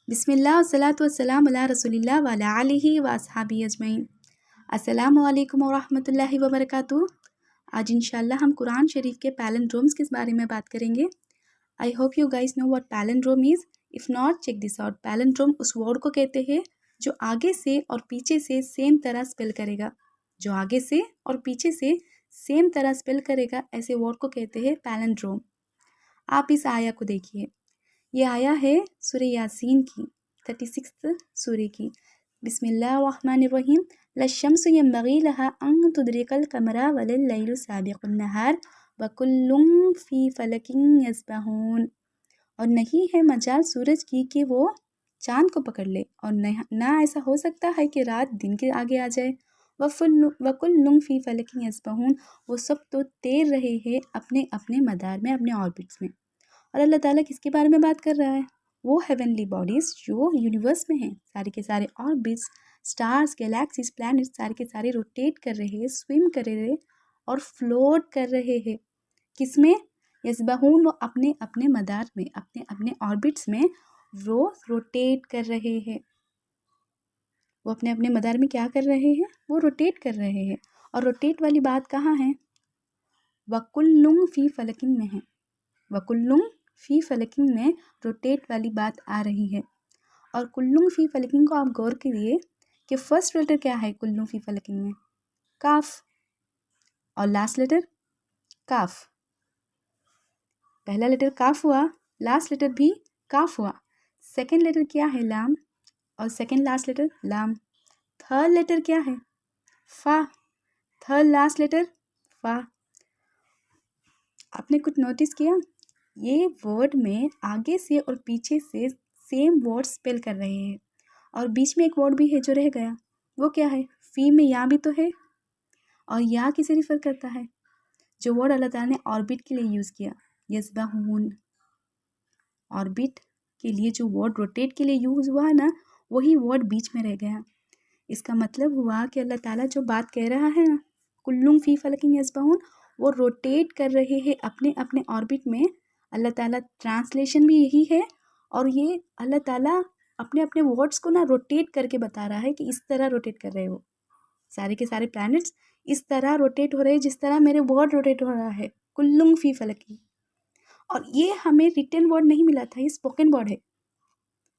बिस्मिल्लाह वस्सलातु वस्सलाम अला रसूलिल्लाह व अला आलिहि व अस्हाबी अजमईन। अस्सलामु अलैकुम व रहमतुल्लाहि व बरकातुहू। आज इंशाल्लाह हम कुरान शरीफ के पैलिंड्रोम्स के बारे में बात करेंगे। I hope you guys know what palindrome is. If not, check this out. Palindrome उस वर्ड को कहते हैं जो आगे से और पीछे से सेम तरह स्पेल करेगा। जो आगे से और पीछे से सेम तरह स्पेल करेगा, ऐसे वर्ड को कहते हैं पैलिंड्रोम। आप इस आया को देखिए। ये आया है सूरह यासीन की 36 सूरह की। बिस्मिल्लाहिर्रहमानिर्रहीम। लश्शम्सु यंबगी लहा अन तुदरिकल कमरा वलल लैलु साबिकुन नहार वकुल्लुम फी फलकिन यस्बहून। और नहीं है मजाल सूरज की कि वो चांद को पकड़ ले, और ना ऐसा हो सकता है कि रात दिन के आगे आ जाए। वकुल्लुम फी फलकिन यस्बहून। वो सब तो तैर रहे हैं अपने अपने मदार में, अपने ऑर्बिट्स में। और अल्लाह ताला किसके बारे में बात कर रहा है? वो हेवनली बॉडीज़ जो यूनिवर्स में हैं, सारे के सारे ऑर्बिट्स, स्टार्स, गैलेक्सीज, प्लैनेट्स सारे के सारे रोटेट कर रहे हैं, स्विम कर रहे हैं और फ्लोट कर रहे हैं। किसमें? यस्बहून। वो अपने अपने मदार में, अपने अपने ऑर्बिट्स में वो रोटेट कर रहे हैं। वो अपने अपने मदार में क्या कर रहे हैं? वो रोटेट कर रहे हैं। और रोटेट वाली बात कहाँ है? वकुल्लुम फी फलकिन में है। वकुल्लुम फी फलकिन में रोटेट वाली बात आ रही है। और कुल्लुम फी फलकिन को आप गौर करिए कि फर्स्ट लेटर क्या है कुल्लुम फी फलकिन में? काफ। और लास्ट लेटर काफ। पहला लेटर काफ हुआ, लास्ट लेटर भी काफ हुआ। सेकंड लेटर क्या है? लाम। और सेकंड लास्ट लेटर लाम। थर्ड लेटर क्या है? फा। थर्ड लास्ट लेटर फा। आपने कुछ नोटिस किया? ये वर्ड में आगे से और पीछे से सेम वर्ड स्पेल कर रहे हैं, और बीच में एक वर्ड भी है जो रह गया। वो क्या है? फी में या भी तो है, और या किसे रिफ़र करता है? जो वर्ड अल्लाह ताला ने ऑर्बिट के लिए यूज़ किया, यस्बहून। ऑर्बिट के लिए जो वर्ड रोटेट के लिए यूज़ हुआ ना, वही वर्ड बीच में रह गया। इसका मतलब हुआ कि अल्लाह ताला जो बात कह रहा है ना, कुल्लुम फी फलकिन यस्बहून, वो रोटेट कर रहे हैं अपने अपने ऑर्बिट में। अल्लाह ताला ट्रांसलेशन भी यही है, और ये अल्लाह ताला अपने अपने वर्ड्स को ना रोटेट करके बता रहा है कि इस तरह रोटेट कर रहे हो। सारे के सारे प्लैनेट्स इस तरह रोटेट हो रहे हैं जिस तरह मेरे वर्ड रोटेट हो रहा है, कुल्लुम फी फलकी। और ये हमें रिटन वर्ड नहीं मिला था, ये स्पोकन वर्ड है।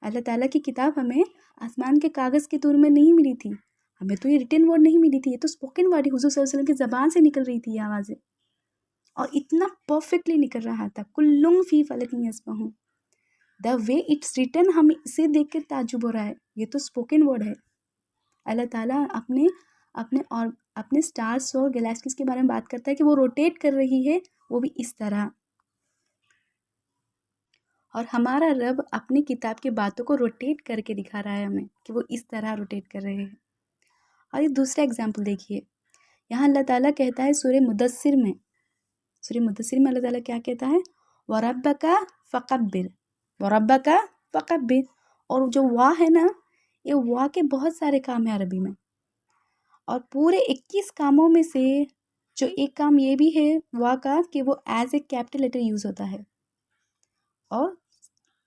अल्लाह ताला की किताब हमें आसमान के कागज़ के तौर में नहीं मिली थी, हमें तो ये रिटन वर्ड नहीं मिली थी, ये तो स्पोकन वर्ड है। हुज़ूर सल्लल्लाहु अलैहि वसल्लम की ज़बान से निकल रही थी ये आवाज़ें, और इतना परफेक्टली निकल रहा था। कुल्लुम फी फलकिन यस्बहून। द वे इट्स रिटन, हमें इसे देख कर ताज्जुब हो रहा है, ये तो स्पोकन वर्ड है। अल्लाह ताला अपने अपने और अपने स्टार्स और गैलेक्सीज के बारे में बात करता है कि वो रोटेट कर रही है, वो भी इस तरह। और हमारा रब अपनी किताब की बातों को रोटेट करके दिखा रहा है हमें कि वो इस तरह रोटेट कर रहे हैं। और ये दूसरा एग्जाम्पल देखिए, यहाँ अल्लाह ताला कहता है सूरह मुदस्सिर में, अल्लाह ताला क्या कहता है? वरब्बका फ़कब्बिर, वरब्बका फ़कब्बिर। और जो वाह है ना, ये वाह के बहुत सारे काम हैं अरबी में, और पूरे 21 कामों में से जो एक काम ये भी है वाह का कि वो as a capital letter use होता है, और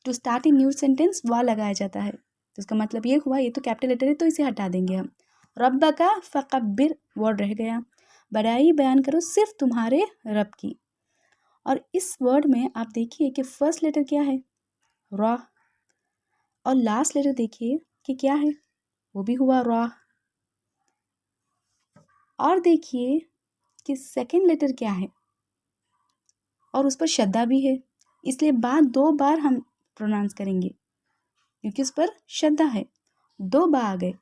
to start a new sentence वाह लगाया जाता है। तो इसका मतलब ये हुआ ये तो कैपिटल लेटर है, तो इसे हटा देंगे हम। रब्बका फ़कब्बिर वर्ड रह गया। बड़ाई बयान करो सिर्फ तुम्हारे रब की। और इस वर्ड में आप देखिए कि फर्स्ट लेटर क्या है? रॉ। और लास्ट लेटर देखिए कि क्या है? वो भी हुआ रॉ। और देखिए कि सेकंड लेटर क्या है, और उस पर शद्दा भी है, इसलिए बात 2 बार हम प्रोनाउंस करेंगे क्योंकि उस पर शद्दा है। 2 बा आ गए।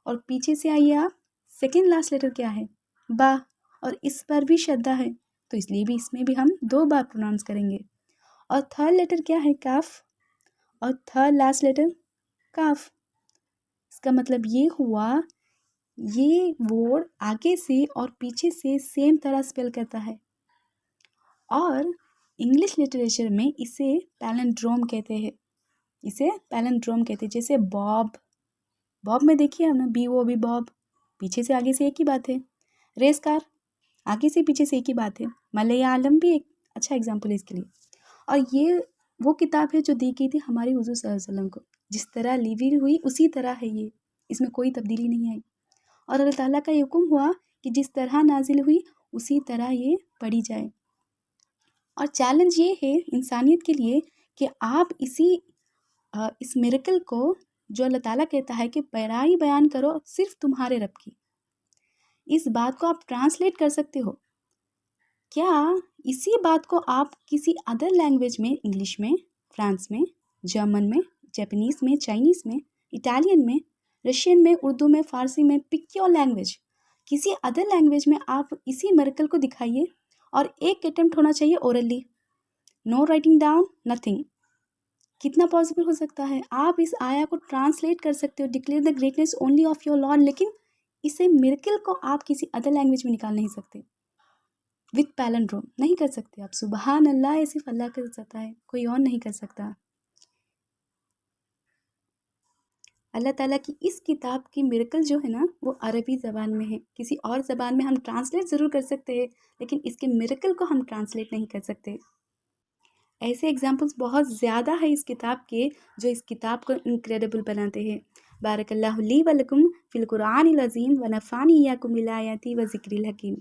और पीछे से आइए आप, सेकंड लास्ट लेटर क्या है? बा। और इस पर भी शद्दा है, तो इसलिए भी इसमें भी हम 2 बार प्रोनाउंस करेंगे। और थर्ड लेटर क्या है? काफ। और थर्ड लास्ट लेटर काफ। इसका मतलब ये हुआ ये वर्ड आगे से और पीछे से सेम तरह स्पेल करता है। और इंग्लिश लिटरेचर में इसे पैलिंड्रोम कहते हैं, इसे पैलिंड्रोम कहते हैं। जैसे बॉब, बॉब में देखिए हम ना, BOB बॉब, पीछे से आगे से एक ही बात है। रेस कार, आगे से पीछे से एक ही बात है। मलयालम भी एक अच्छा एग्जाम्पल है इसके लिए। और ये वो किताब है जो दी गई थी हमारे हुजूर सल्लल्लाहु अलैहि वसल्लम को, जिस तरह लिवी हुई उसी तरह है ये, इसमें कोई तब्दीली नहीं आई। और अल्लाह ताला का हुक्म हुआ कि जिस तरह नाजिल हुई उसी तरह ये पढ़ी जाए। और चैलेंज ये है इंसानियत के लिए कि आप इस मिरेकल को, जो अल्लाह ताला कहता है कि बयान करो सिर्फ तुम्हारे रब की, इस बात को आप ट्रांसलेट कर सकते हो। क्या इसी बात को आप किसी अदर लैंग्वेज में, इंग्लिश में, फ्रांस में, जर्मन में, जापानीज़ में, चाइनीज़ में, इटालियन में, रशियन में, उर्दू में, फ़ारसी में, पिक योर लैंग्वेज, किसी अदर लैंग्वेज में आप इसी मिरेकल को दिखाइए और एक अटेम्प्ट होना चाहिए orally, no writing down, nothing. कितना पॉसिबल हो सकता है? आप इस आया को ट्रांसलेट कर सकते हो, declare the greatness only of your Lord, लेकिन इसे मिरेकल को आप किसी अदर लैंग्वेज में निकाल नहीं सकते विथ पैलेंड्रोम, नहीं कर सकते आप। सुबहान अल्लाह, ये सिर्फ अल्लाह कर सकता है, कोई और नहीं कर सकता। अल्लाह ताला की इस किताब की मिरेकल जो है ना, वो अरबी ज़बान में है। किसी और ज़बान में हम ट्रांसलेट ज़रूर कर सकते हैं, लेकिन इसके मिरेकल को हम ट्रांसलेट नहीं कर सकते। ऐसे एग्जाम्पल्स बहुत ज़्यादा है इस किताब के, जो इस किताब को इनक्रेडिबल बनाते हैं। बारकल्लाहु ली व लकुम फ़िल कुरआनिल अज़ीम व नफ़ानी इय्याकुम बिल आयाति व ज़िक्रिल हकीम।